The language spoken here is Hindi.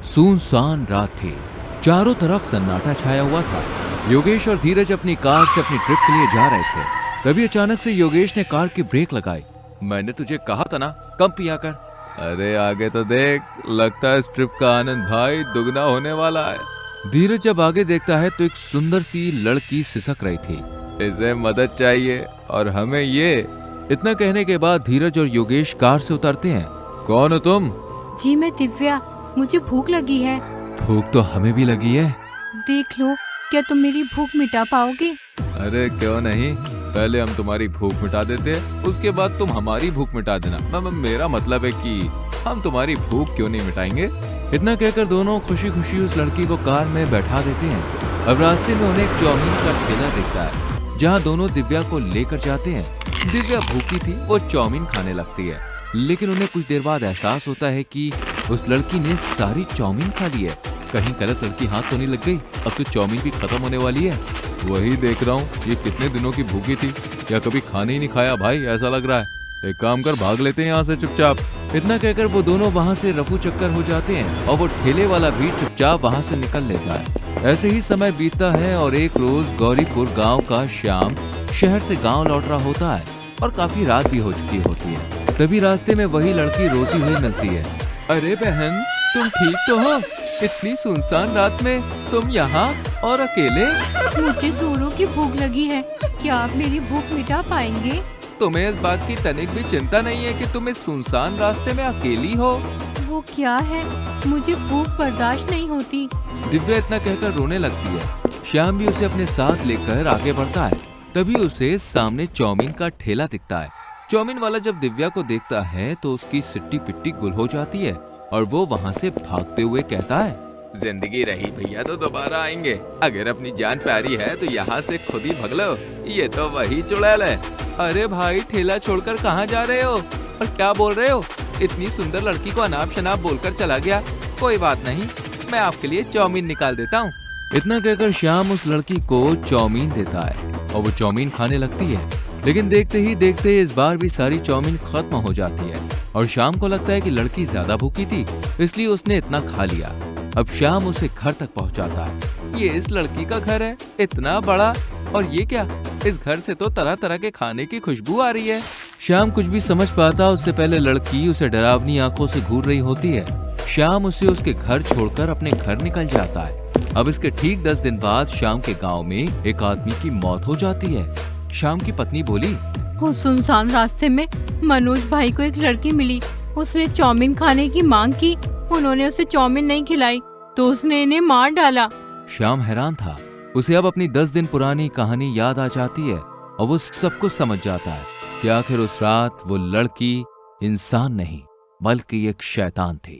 सुनसान रात थी। चारों तरफ सन्नाटा छाया हुआ था। योगेश और धीरज अपनी कार से अपनी ट्रिप के लिए जा रहे थे। तभी अचानक से योगेश ने कार की ब्रेक लगाई। मैंने तुझे कहा था ना कम पिया कर। अरे आगे तो देख, लगता है इस ट्रिप का आनंद भाई दुगना होने वाला है। धीरज जब आगे देखता है तो एक सुंदर सी लड़की सिसक रही थी। इसे मदद चाहिए और हमें ये। इतना कहने के बाद धीरज और योगेश कार से उतरते हैं। कौन हो तुम? जी मैं दिव्या, मुझे भूख लगी है। भूख तो हमें भी लगी है। देख लो, क्या तुम मेरी भूख मिटा पाओगे? अरे क्यों नहीं, पहले हम तुम्हारी भूख मिटा देते, उसके बाद तुम हमारी भूख मिटा देना। मेरा मतलब है कि हम तुम्हारी भूख क्यों नहीं मिटाएंगे। इतना कहकर दोनों खुशी खुशी उस लड़की को कार में बैठा देते हैं। अब रास्ते में उन्हें एक चाउमीन का ठेला दिखता है, जहाँ दोनों दिव्या को लेकर जाते हैं। दिव्या भूखी थी, वो चाउमीन खाने लगती है, लेकिन उन्हें कुछ देर बाद एहसास होता है कि उस लड़की ने सारी चाउमीन खा ली है। कहीं गलत लड़की हाथ तो नहीं लग गई? अब तो चाउमीन भी खत्म होने वाली है। वही देख रहा हूँ, ये कितने दिनों की भूखी थी, या कभी खाने ही नहीं खाया भाई, ऐसा लग रहा है। एक काम कर, भाग लेते हैं यहाँ से चुपचाप। इतना कहकर वो दोनों वहाँ से रफू चक्कर हो जाते हैं और वो ठेले वाला भी चुपचाप वहाँ से निकल लेता है। ऐसे ही समय बीतता है और एक रोज गौरीपुर गाँव का श्याम शहर से गाँव लौट रहा होता है और काफी रात भी हो चुकी होती है। तभी रास्ते में वही लड़की रोती हुई मिलती है। अरे बहन, तुम ठीक तो हो? इतनी सुनसान रात में तुम यहाँ और अकेले? मुझे जोरों की भूख लगी है, क्या आप मेरी भूख मिटा पाएंगे? तुम्हें इस बात की तनिक भी चिंता नहीं है कि तुम इस सुनसान रास्ते में अकेली हो? वो क्या है, मुझे भूख बर्दाश्त नहीं होती। दिव्या इतना कहकर रोने लगती है। श्याम भी उसे अपने साथ लेकर आगे बढ़ता है। तभी उसे सामने चाउमीन का ठेला दिखता है। चाउमीन वाला जब दिव्या को देखता है तो उसकी सिट्टी पिट्टी गुल हो जाती है और वो वहाँ से भागते हुए कहता है, जिंदगी रही भैया तो दोबारा आएंगे। अगर अपनी जान प्यारी है तो यहाँ से खुद ही भग लो, ये तो वही चुड़ैल है। अरे भाई, ठेला छोड़कर कहाँ जा रहे हो और क्या बोल रहे हो? इतनी सुंदर लड़की को अनाप शनाप बोलकर चला गया। कोई बात नहीं, मैं आपके लिए चाउमीन निकाल देता हूँ। इतना कहकर श्याम उस लड़की को चाउमीन देता है और वो चाउमीन खाने लगती है। लेकिन देखते ही देखते इस बार भी सारी चाउमीन खत्म हो जाती है और श्याम को लगता है कि लड़की ज्यादा भूखी थी, इसलिए उसने इतना खा लिया। अब श्याम उसे घर तक पहुंचाता है। ये इस लड़की का घर है, इतना बड़ा, और ये क्या, इस घर से तो तरह तरह के खाने की खुशबू आ रही है। श्याम कुछ भी समझ पाता उससे पहले लड़की उसे डरावनी आंखों से घूर रही होती है। श्याम उसे उसके घर छोड़कर अपने घर निकल जाता है। अब इसके ठीक 10 दिन बाद श्याम के गाँव में एक आदमी की मौत हो जाती है। श्याम की पत्नी बोली, उस सुनसान रास्ते में मनोज भाई को एक लड़की मिली। उसने चाउमीन खाने की मांग की, उन्होंने उसे चाउमीन नहीं खिलाई तो उसने इन्हें मार डाला। श्याम हैरान था। उसे अब अपनी 10 दिन पुरानी कहानी याद आ जाती है और वो सब कुछ समझ जाता है कि आखिर उस रात वो लड़की इंसान नहीं बल्कि एक शैतान थी।